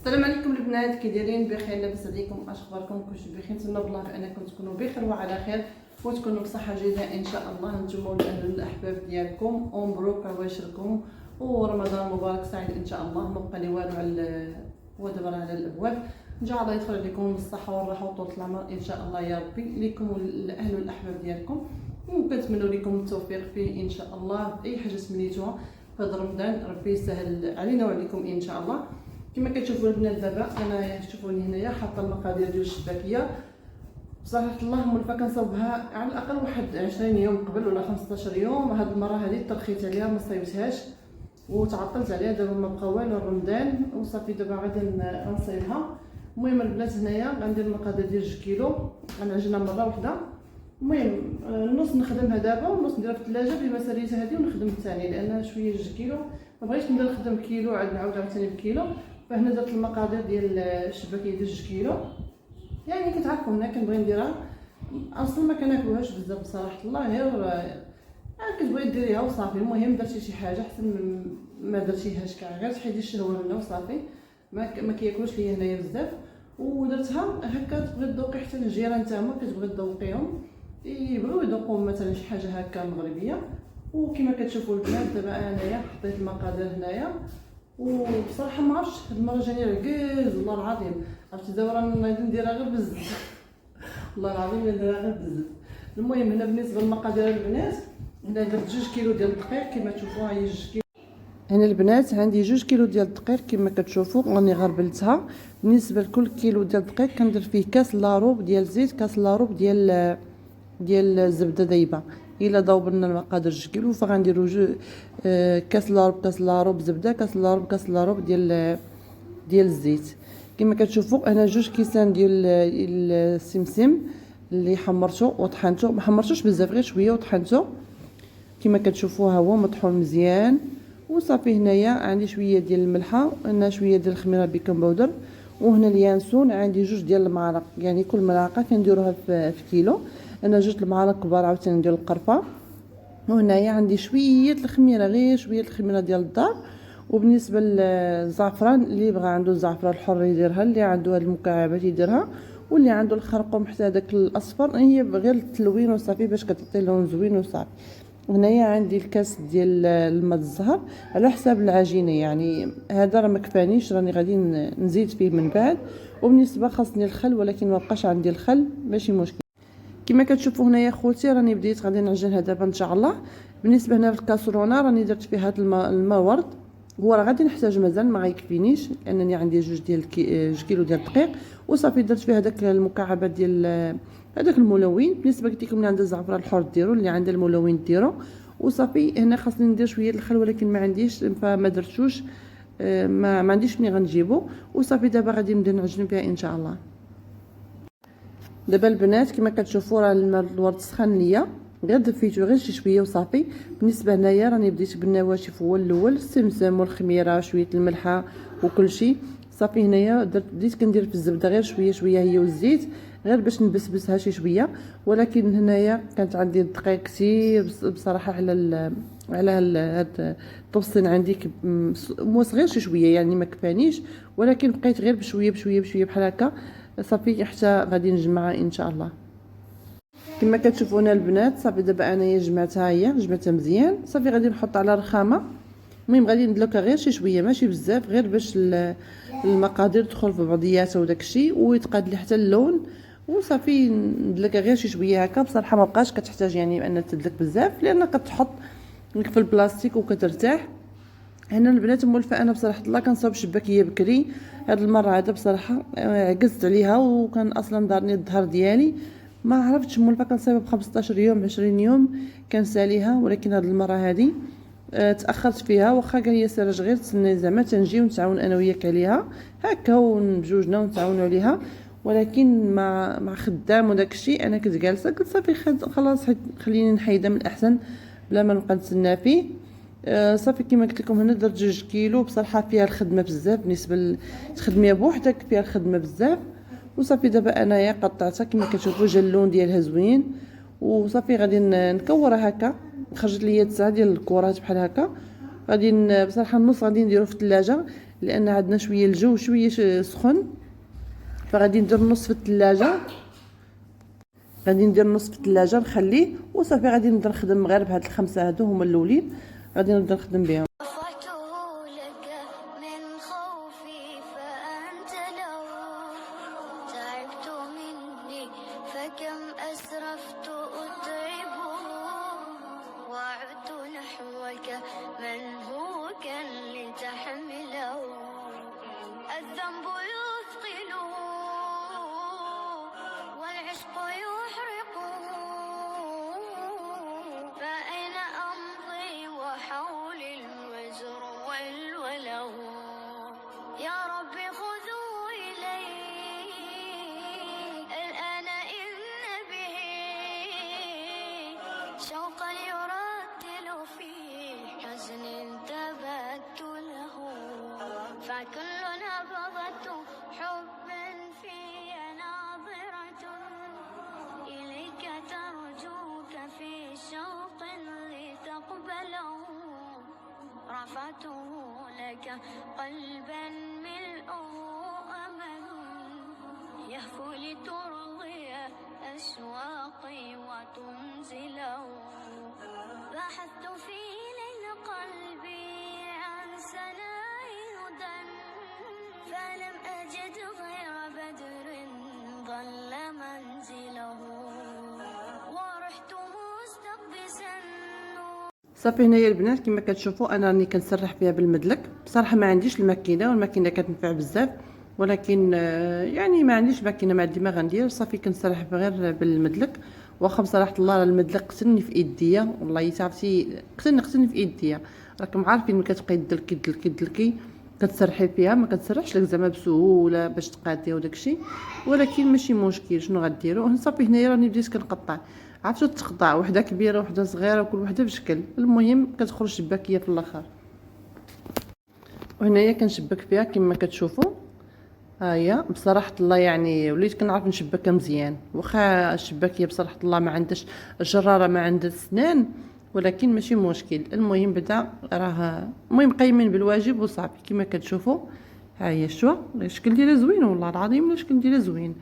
السلام عليكم البنات، كي دايرين؟ بخير؟ لاباس عليكم؟ اش اخباركم؟ كلشي بخير؟ نتمنى بالله بانكم تكونوا بخير وعلى خير وتكونوا بصحه جيده ان شاء الله، نتوما والاهل والاحباب ديالكم، ومبروك عواشركم ورمضان مبارك سعيد ان شاء الله. ما بقى لي والو على هو دابا على الابواب، ان شاء الله يدخل عليكم بالصحه والراحه وطول العمر ان شاء الله يا ربي لكم والاهل والاحباب ديالكم، وكنتمنى لكم التوفيق فيه ان شاء الله. اي حاجه سميتوها في هذا رمضان ربي يسهل علينا وعليكم ان شاء الله. كما كتشوفوا البنات دابا انا شوفوني هنايا حاطه المقادير ديال الشباكيه. بصراحه الله مولفه كنصاوبها على الاقل واحد 20 يوم قبل ولا 15 يوم. هاد المره هذه ترخيت عليها ما صايبتهاش وتعطلت عليها، دابا ما بقى والو رمضان وصافي دابا غادي نصايبها. المهم البنات هنايا غندير المقادير ديال 2 كيلو، غنعجنها مره واحده. المهم النص نخدمها دابا والنص نديرها في الثلاجه بما ساليتها هذه ونخدم الثاني، لان شويه 2 كيلو ما بغيتش نبدا نخدم كيلو عاد نعاود عاوتاني بكيلو. فهنا درت المقادير ديال الشباكيه ديال 2 كيلو، يعني كتعرفوا هنا كنبغي نديرها اصلا ما كناكلوهاش بزاف بصراحه الله، غير كتبغي ديريها وصافي. المهم درتي شي حاجه احسن من ما درتيهاش كاع، غير تحيدي الشهوه منها وصافي. ما كياكلوش ليا هنايا بزاف، ودرتها هكا تبغي تذوقي حتى الجيران تاهما كتبغي تذوقيهم يبغيو يذوقوا مثلا شي حاجه هكا مغربيه. وكما كتشوفوا البنات دابا انايا حطيت المقادير هنايا، وبصراحه ما عرفتش هاد المره جاني عكاز والله العظيم. عرفتي دابا راه نديرها غير بزاف والله العظيم نديرها غير بزاف. المهم هنا بالنسبه للمقادير البنات هنا درت 2 كيلو ديال الدقيق كما تشوفوا، هي 2 كيلو. هنا البنات عندي 2 كيلو ديال الدقيق كما كتشوفوا راني غربلتها. بالنسبه لكل كيلو ديال الدقيق كندير فيه كاس لاروب ديال الزيت، كاس لاروب ديال الزبده دايبه. الا ضوبنا المقادير 2 كيلو فغنديروا كاس لاروب زبده، كاس لاروب ديال الزيت. كما كتشوفوا انا 2 كيسان ديال السمسم اللي حمرته وطحنته، ما حمرتوش بزاف غير شويه وطحنته كما كتشوفوا ها هو مطحون مزيان وصافي. هنايا عندي شويه ديال الملحه، هنا شويه ديال الخميره بيكنج باودر، وهنا اليانسون عندي 2 ديال المعالق، يعني كل ملعقه كنديروها في كيلو. انا 2 المعالق كبار عاوتاني ندير القرفه. وهنايا عندي شويه الخميره، غير شويه الخميره ديال الدار. وبالنسبه للزعفران اللي بغى عنده الزعفران الحر يديرها، اللي عنده هاد المكعبات يديرها، واللي عنده الخرقوم حتى هذاك الاصفر هي غير التلوين وصافي باش كتعطي لون زوين وصافي. هنايا عندي الكاس ديال الماء الزهر على حساب العجينه، يعني هذا راه ما كفانيش راني غادي نزيد فيه من بعد. وبالنسبه خاصني الخل ولكن ما بقاش عندي الخل ماشي مشكل. كما كتشوفوا هنايا خوتي راني بديت غادي نعجنها دابا ان شاء الله. بالنسبه هنا في الكاسرونه راني درت فيها هذا الماء ورد، هو راه غادي نحتاج مازال ما غيكفينيش لانني عندي 2 كيلو ديال الدقيق وصافي. درت فيها هذاك المكعبات ديال هذاك الملون. بالنسبه قلت لكم اللي عنده الزعفران الحر ديروا، اللي عنده الملون ديروا وصافي. هنا خاصني ندير شويه الخل ولكن ما عنديش فما درتوش، ما عنديش ملي غنجيبو وصافي. دابا غادي نبدا نعجن فيها ان شاء الله. دابا البنات كما كتشوفوا راه الماء الورد سخن ليا، غير دفيتو غير شي شويه وصافي. بالنسبه هنايا راني بديت بالنواشف هو الاول، السمسم والخميره شويه الملحه وكل شيء صافي. هنايا بديت كندير في الزبده غير شويه شويه هي والزيت غير باش نبسبسها شي شويه. ولكن هنايا كانت عندي الدقيق كثير بصراحه على هاد الطبسين عندي صغير شي شويه يعني ما كفانيش، ولكن بقيت غير بشويه بشويه بشويه بحال هكا صافي حتى غادي نجمعها ان شاء الله. كما كتشوفوا هنا البنات صافي دابا انايا جمعتها مزيان صافي. غادي نحط على رخامه. المهم غادي ندلكها غير شي شويه ماشي بزاف، غير باش المقادير تدخل في بعضياتها وداك الشيء ويتقاد لي حتى اللون وصافي. ندلكها غير شي شويه هكا. بصراحه ما بقاش كتحتاج يعني ان تدلك بزاف لان كتحط في البلاستيك وكترتاح. هنا البنات مولفه انا بصراحه الله كنصاوب شباكيه بكري. هاد المره هذا بصراحه عجزت عليها، وكان اصلا دارني الظهر ديالي ما عرفتش مولفه كنصايبها ب 15 يوم 20 يوم كنساليها. ولكن هاد المره هذه تاخرت فيها، واخا قال لي سراج غير تسني زعما تنجي ونتعاون انا وياك عليها هكا وبجوجنا ونتعاونوا عليها. ولكن مع خدام وداك الشيء انا كنت جالسه قلت صافي خلاص خليني نحيدها من الاحسن بلا ما نبقى نتسنى فيه. صافي كما قلت لكم هنا درت 2 كيلو. بصراحه فيها الخدمه بزاف بالنسبه تخدميها بوحدك فيها الخدمه بزاف. وصافي دابا انايا قطعتها كما كتشوفوا جا اللون ديالها زوين وصافي. غادي نكورها هكا، خرجت ليا 9 ديال الكرات بحال هكا. غادي بصراحه النص غادي نديرو في الثلاجه لان عندنا شويه الجو شويه سخن، فغادي ندير نص في الثلاجه، نخليه وصافي. غادي نبدا نخدم غير بهاد الخمسه هادو هما الاولين، غادي نبدا نخدم بهم. فكم أسرفت أتعب وعدت نحوك منهوكا لتحمله، الذنب يثقل والعشق يحرق، فأين أمضي وحولي الوزر والوله، يا ربي خذوا إلي الآن إن به شوقا يرتل في حزن تبت له، فكل نبضة حب في ناظرة إليك ترجوك في شوق لتقبله، رفعته لك قلبا ملؤه أمل يهفو لترضي أشواقي وتنزله، بحثت في ليل قلبي عن سناء هدى فلم أجد غير بدر ضل منزله، ورحت مستقبسا. صافي هنايا البنات كما كتشوفوا انا راني كنسرح فيها بالمدلك. بصراحه ما عنديش الماكينه، والماكينه كتنفع بزاف، ولكن يعني ما عنديش ماكينه، ما عندي ما غندير، صافي كنسرح غير بالمدلك. واخا بصراحه الله المدلك قتلني في ايديا، والله تعرفتي قتلني في ايديا. راكم عارفين ملي كتبقاي دلكي كتسرحي فيها، ما كتسرحش لك زعما بسهوله باش تقاديها وداكشي، ولكن ماشي مشكل. شنو غديروا؟ صافي هنايا راني بديت كنقطع، عرفتوا تقطع وحده كبيره وحده صغيره وكل وحده بشكل، المهم كتخرج شباكيه في الاخر. وهنايا كنشبك فيها كما كتشوفوا. ها هي بصراحه الله يعني وليت كنعرف نشبكها مزيان، واخا الشباكيه بصراحه الله ما عندهاش الجراره، ما عندها سنان، ولكن ماشي مشكل. المهم بعدا راه المهم قايمين بالواجب وصافي كما كتشوفوا. ها هي شتوها الشكل ديالها زوين، والله العظيم الشكل ديالها زوين،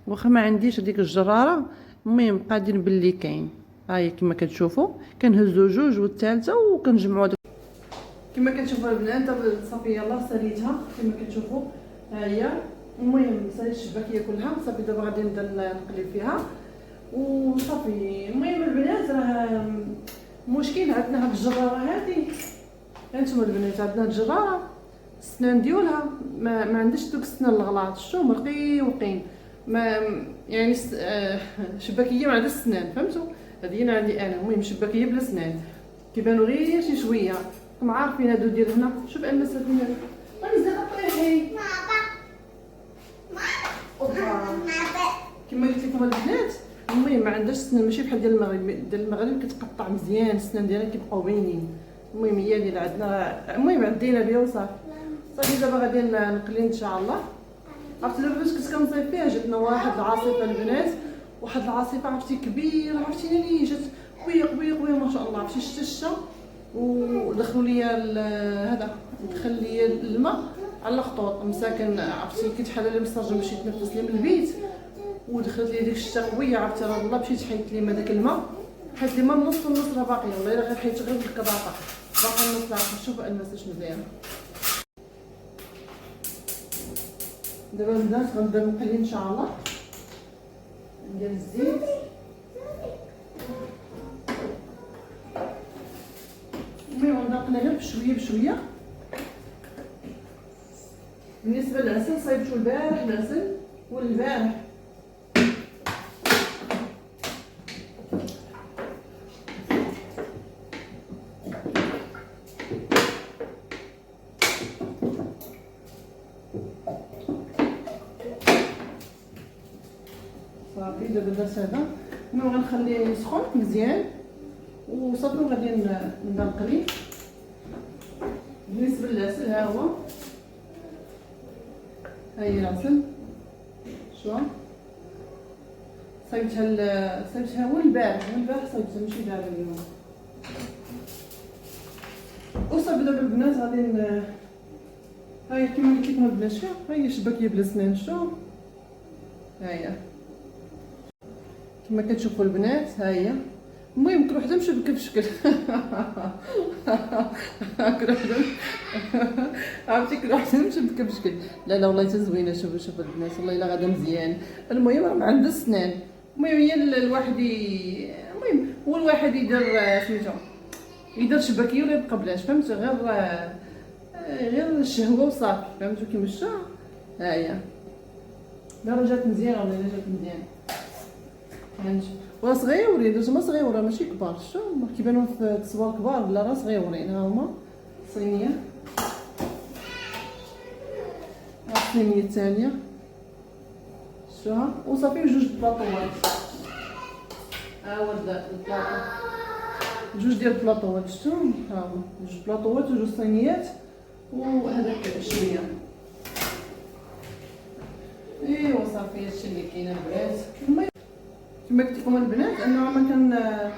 واخا ما عنديش هذيك الجراره، المهم قادين باللي كاين. ها هي كما كتشوفوا كنهزوا جوج والثالثه وكنجمعوا كما كتشوفوا البنات. صافي يلاه ساليتها كما كتشوفوا. ها هي المهم ساليت الشباكيه كلها، صافي دابا غادي نبدا نقلب فيها وصافي. المهم البنات راه مشكل عندنا هاد الجراره هادي، هانتوما البنات عندنا الجراره السنان ديالها ما عندهاش دوك السنان الغلاط، شتو مرقيوقين، ما يعني شباكيه ما عندهاش سنان، فهمتوا؟ هذه انا عندي انا. المهم شباكيه بلا سنان كيبانوا غير شي شويه، راكم عارفين هادو ديال هنا. شوف انا ساكنين غنزيد طريحي كما قلت لكم البنات. المهم ما عندهاش سنان، ماشي بحال ديال المغرب. ديال المغرب كتقطع مزيان، السنان ديالها كيبقاو باينين. المهم هي ديال عندنا، المهم عدينا بها وصافي. صافي دابا غادي نقلي ان شاء الله. عرفتي دابا فاش كنت كنصيف فيها جاتنا واحد العاصفه البنات، واحد العاصفه عرفتي كبيره، عرفتي اللي جات قويه ما شاء الله. عرفتي شتا الشتا ودخلوا لي هذا، دخل لي الماء على الخطوط مساكن، عرفتي كنت حاله مسترجم باش يتنفس لي من البيت، ودخلت لي ديك الشتا قويه. عرفتي راه والله مشيت حيت لي هذاك الماء، حيت لي ما النص راه باقي، والله الا غير حيت غير الكباطه باقي النص الاخر. شوفوا الناس اش مزيان. دابا البنات غنبدا نقلي ان شاء الله، ندير الزيت المهم غنبدا نقلي غير بشويه. بالنسبه للعسل صايبتو البارح العسل والبارح صافي. دابا درت هذا، المهم غنخليه يسخن مزيان وصافي وغادي نبدا نقلي. بالنسبه للعسل ها هو، ها هي العسل شوف صايبتها هو البارح صايبتها ماشي دابا اليوم. وصافي دابا البنات غادي هاي كيما قلت لكم البنات، شوف هاي شباكيه بلا سنان، شوف هاهي كما كتشوفوا البنات، ها هي. المهم كل وحده مشبكه بشكل كل وحده عرفتي، كل وحده مشبكه بشكل. لا لا والله حتى زوينه. شوفوا البنات والله الا غادا مزيان. المهم راه عندها السنان. المهم هي الواحد المهم هو الواحد يدير سميتو يدير شباكيه ولا يبقى بلاش، فهمتوا؟ غير الشهوه وصافي، فهمتوا كيما الشهر. ها هي لا راه جات مزيانه والله الا جات مزيانه. هانت وراه صغيورين، دوز ما صغيوره ماشي كبار. شوف كيبانو في التصوير كبار، لا راه صغيورين. ها هما صينيه، ها الصينيه الثانيه شوها وصافي. وجوج بلاطوات، ها هو البلاطو، جوج ديال البلاطوات شفتوهم. ها هما جوج بلاطوات وجوج صينيات وهذاك شويه. ايوا صافي هادشي اللي كاين البنات. كما قلت لكم البنات انا ما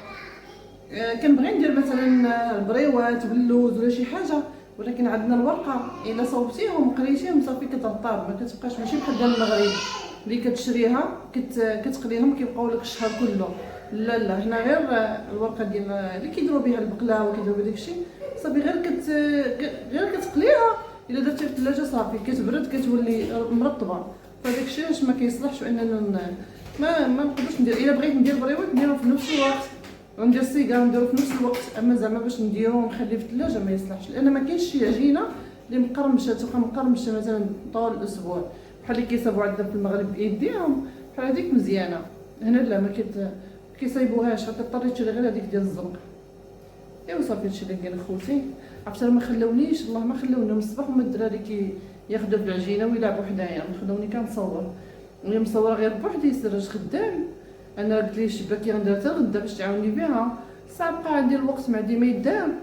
كنبغي ندير مثلا البريوات باللوز ولا شي حاجه، ولكن عندنا الورقه الا صوبتيهم وقريتيهم صافي كترطاب، ما كتبقاش ماشي بحال ديال المغرب اللي كتشريها كتقليهم كيبقاو لك الشهر كله. لا لا هنا غير الورقه ديال اللي كيديروا بها البقلاوه وكيديروا بها داكشي صافي، غير كتقليها. الا درتيها في الثلاجه صافي كتبرد كتولي مرطبه. فداكشي علاش ما كيصلحش اننا ما نقدرش ندير. الا بغيت ندير بريوات نديرهم في نفس الوقت، وندير السيجار نديرو في نفس الوقت. اما زعما باش نديرو ونخليه في الثلاجه ما يصلحش، لان ما كاينش شي عجينه اللي مقرمشه تبقى مقرمشه مثلا طول الاسبوع بحال اللي كيصايبوا عندنا في المغرب بايديهم بحال هذيك مزيانه. هنا لا ما كيصايبوهاش، غتضطري تشري غير هذيك ديال الزنق. ايوا صافي هادشي اللي كاين اخوتي. عرفتي راه ما خلاونيش، الله ما خلاونا من الصباح هما الدراري ياخذوا في العجينه ويلعبوا حدايا، خلوني كنصور. وانا مصوره غير بوحدي سراج خدام. انا قلت ليه الشباكيه غنديرها حتى غدا باش تعاوني بها، ساعه بقى عندي الوقت ما عندي ما يدام.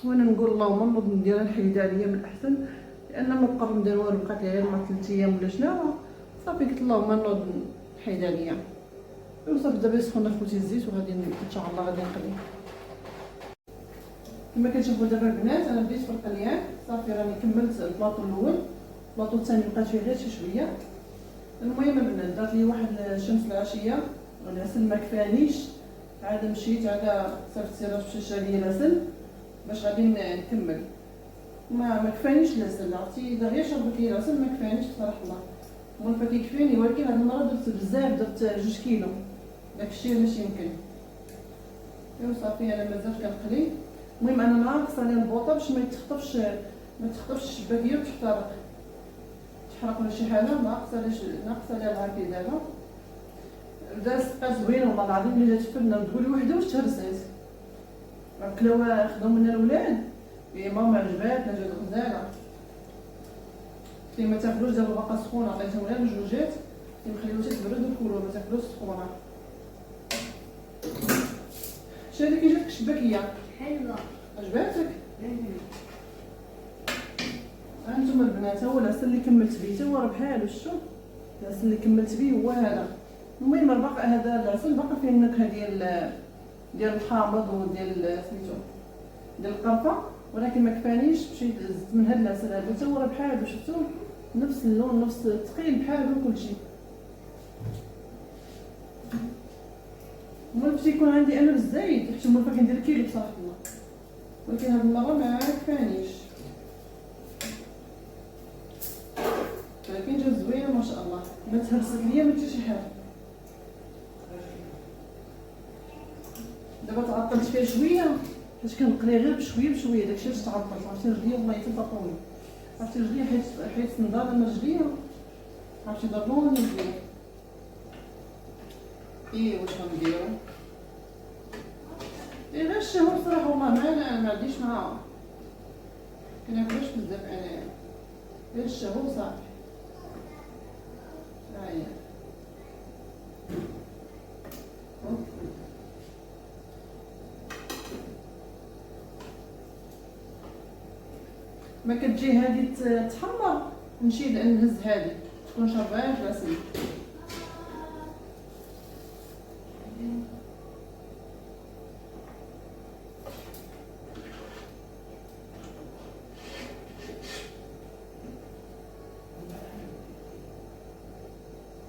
وانا نقول اللهم نوض نديرها نحيدها عليا من الاحسن، لان ما بقى ندير والو، بقات لي غير مع 3 ايام ولا شنو. صافي قلت اللهم نوض نحيدها عليا. وصافي دابا يسخن اخوتي الزيت وغادي ان شاء الله غادي نقلي. كما كتشوفوا دابا البنات انا بديت في القليان. صافي راني كملت البلاطو الاول، البلاطو الثاني بقات فيه غير شي شويه. المهم البنات دارت لي واحد الشمس العشيه والعسل ما كفانيش، عاد مشيت عاد صيفط سراج باش يشري لي العسل باش غادي نكمل. ما كفانيش العسل، عرفتي اذا غير شربت لي العسل ما كفانيش بصراحه الله. المهم كيكفيني، ولكن هاد المره درت بزاف، درت 2 كيلو، داكشي ماشي يمكن. ايوا صافي انا مازال كنقلي. المهم انا ناقصه لي البوطه باش ما تخطفش الشباكيه وتحترق ولا شي حاجه. ناقصه لي العافيه دابا. بدا السقا زوين والله العظيم اللي جات فينا تقولي وحده واش تهرسات. كلاو خداو منا الولاد يا ماما عجباتنا جات غزاله. ما تاكلوش دابا باقا سخونه، عطيتهم غير جوجات نخليوها تبرد وكلوا، ما تاكلوش سخونه. شنو كي جاتك الشباكيه؟ حلوة. عجباتك؟ هانتوما البنات هو العسل اللي كملت به، تا هو راه بحالو. شوف العسل اللي كملت به هو هذا. المهم باقي هذا العسل باقي فيه النكهه ديال الحامض وديال سميتو ديال القرفه، ولكن ما كفانيش. مشيت زدت من هذا العسل هذا، تا هو راه بحالو. شفتو نفس اللون نفس الثقيل بحالو كلشي. المهم باش يكون عندي انا بالزايد، حيت المهم كندير كيلو بصراحه الله، ولكن هاد المره ما كفانيش. ولكن جات زوينه ما شاء الله، ما تهرست ليا ما حتى شي حاجه. دابا تعطلت فيها شويه حيت كنقلي غير بشويه داكشي علاش تعطلت. عرفتي رجليا والله حتى طاطوني، عرفتي رجليا حيت نضال انا رجليا، عرفتي ضروني رجليا. واش غنديرو؟ غير الشهوة بصراحه والله ما عنديش معاها، كناكلوش بزاف انايا، غير الشهوة وصافي. هاهي ما كتجي هادي تحمر نشيل نهز هادي تكون شربات العسل.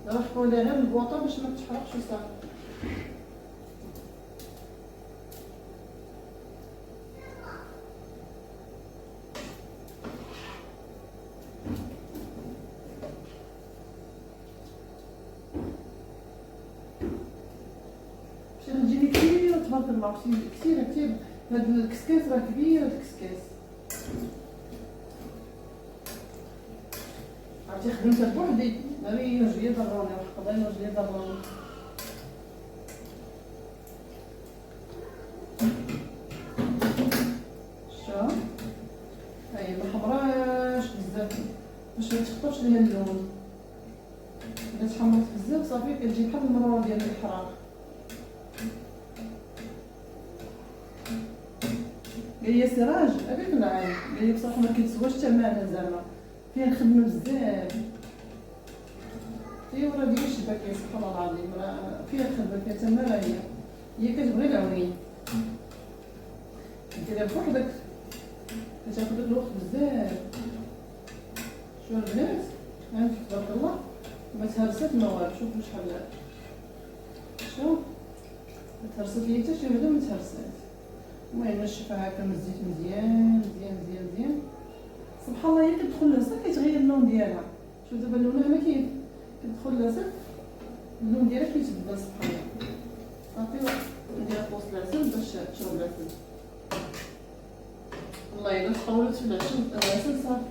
رفعوا لها غير البوطه باش ما تحرقش وصافي. باش تجيني كثير تبارك الله، كثير كثير. هاد الكسكاس راه كبير، هاد الكسكاس عرفتي خدمتها بوحدي، ناري رجلي ضروني، قضينا رجلي ضروني. شوف هاهي محمراش بزاف باش متخطرش ليها اللون. اذا تحمرت بزاف صافي كتجي بحال المروه ديال الاحراق. هي سراج هذيك العين هي بصح ما كيتسواش ثمنها زعما، فيها خدمه بزاف. هي ورا ديال الشباكيه سبحان الله العظيم، راه فيها خدمه فيها ثمنها. هي كتبغي العوين ديرها بوحدك كتاخد الوقت بزاف. شوف البنات هانتي تبارك الله ما تهرست ما والو. شوفوا شحال شوف ما تهرست ليا حتى شي وحده ما تهرسات. المهم نشفها هكا من الزيت مزيان مزيان مزيان مزيان. سبحان الله هي كتدخل لها صافي كيتغير اللون ديالها. شوف دابا اللون هنا كيف كتدخل لها صافي اللون ديالها كيتبدل سبحان الله. صافي نديرها في وسط العسل باش تشرب العسل. والله الا تطولت في العسل صافي.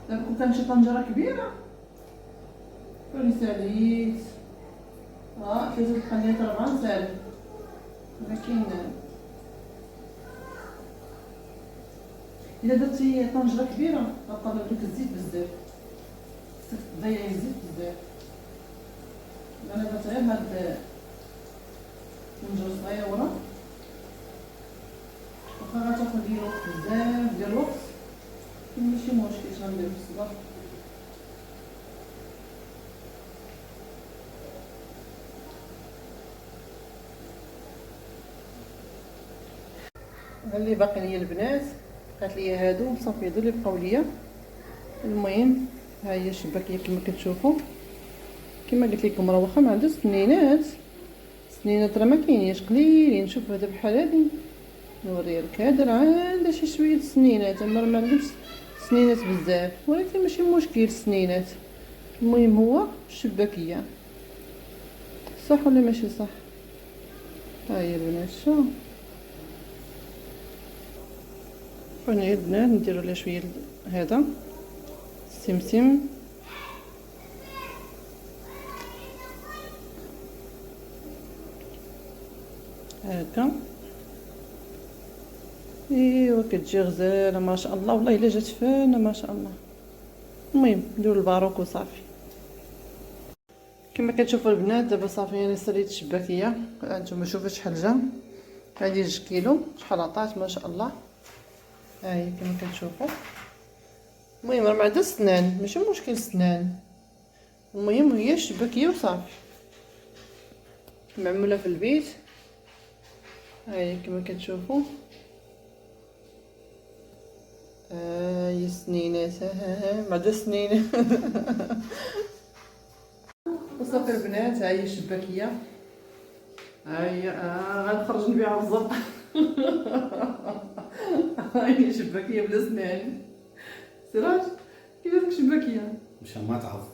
دابا كون كان شي طنجره كبيره كوني ساليت 3 دقائق 4 نسالي، ولكن الا درتي طنجره كبيره غطلب لك الزيت بزاف، خصك تضيعي الزيت بزاف. انا درت غير هاد طنجره صغيره واخا غتاخد ليا وقت بزاف ديال الوقت ماشي مشكل غندير في الصباح. اللي باقي ليا البنات بقات ليا هادو صافي، هادو اللي بقاو ليا. المهم ها هي الشباكيه كما كتشوفوا. كما قلت لكم راه واخا ما عندوش سنينات راه ما كاينينش قليلين. شوف هذا بحال هادي نوريها لك، هذا راه عندها شي شويه سنينات، اما ما عندوش سنينات بزاف، ولكن ماشي مشكل السنينات. المهم هو الشباكيه صح ولا ماشي صح؟ ها هي البنات شوف هنا البنات نديرو لها شويه هذا السمسم هكا. ايوا كتجي غزاله ما شاء الله، والله الا جات فانه ما شاء الله. المهم نديرو الباروك وصافي. كما كتشوفوا البنات دابا صافي انا ساليت الشباكيه. هانتوما شوفوا شحال جا، هادي 2 كيلو شحال عطات ما شاء الله. ها هي كما كتشوفوا. المهم راه ما عندها سنان ماشي مشكل سنان، المهم هي الشباكيه وصافي معموله في البيت. ها هي كما كتشوفوا هي السنينات ما عندها سنين. وصافي البنات ها هي الشباكيه. ها هي غنخرج نبيعها بالضبط. ها هي شباكيه بلا سنان. سراج كي جاتك شباكيه؟ مشان ما تعرف.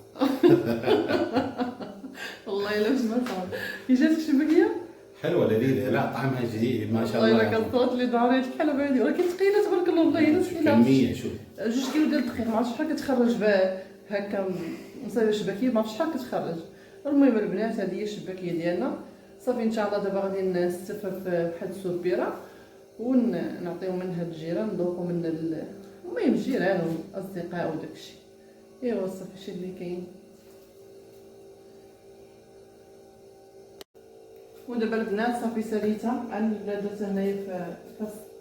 والله الا باش ما تعرف كي جاتك شباكيه حلوه لذيذه، لا طعمها جديد ما شاء الله. والله الا كتصوت لي ضهري بحال هادي، ولكن ثقيله تبارك الله. والله الا ثقيله كميه. شوف 2 كيلو ديال الدقيق ما عرفتش شحال كتخرج بها هكا مصايبه شباكيه، ما عرفتش شحال كتخرج. المهم البنات هذه هي الشباكيه ديالنا صافي. ان شاء الله دابا غادي نستفها في واحد السوبيره ونعطيو منها الجيران، نذوقوا من المهم الجيران والاصدقاء وداكشي. ايوا صافي شي اللي كاين. ودابا البنات صافي ساليتها انا درتها هنايا في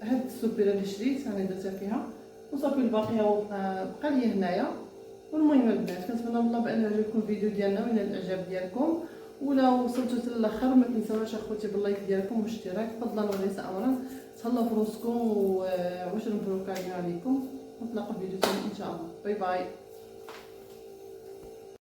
هاد السوبيره اللي شريت انا درتها فيها، وصافي الباقي بقى لي هنايا. والمهم البنات كنتمنى والله بان عجبكم الفيديو ديالنا وينال الاعجاب ديالكم، ولا وصلتوا حتى الاخر ما تنساوش اخوتي باللايك ديالكم والاشتراك فضلا وليس امرا. تهلاو في روسكم وعشر مبروك عليكم. نتلاقوا في فيديو ثاني ان شاء الله. باي باي.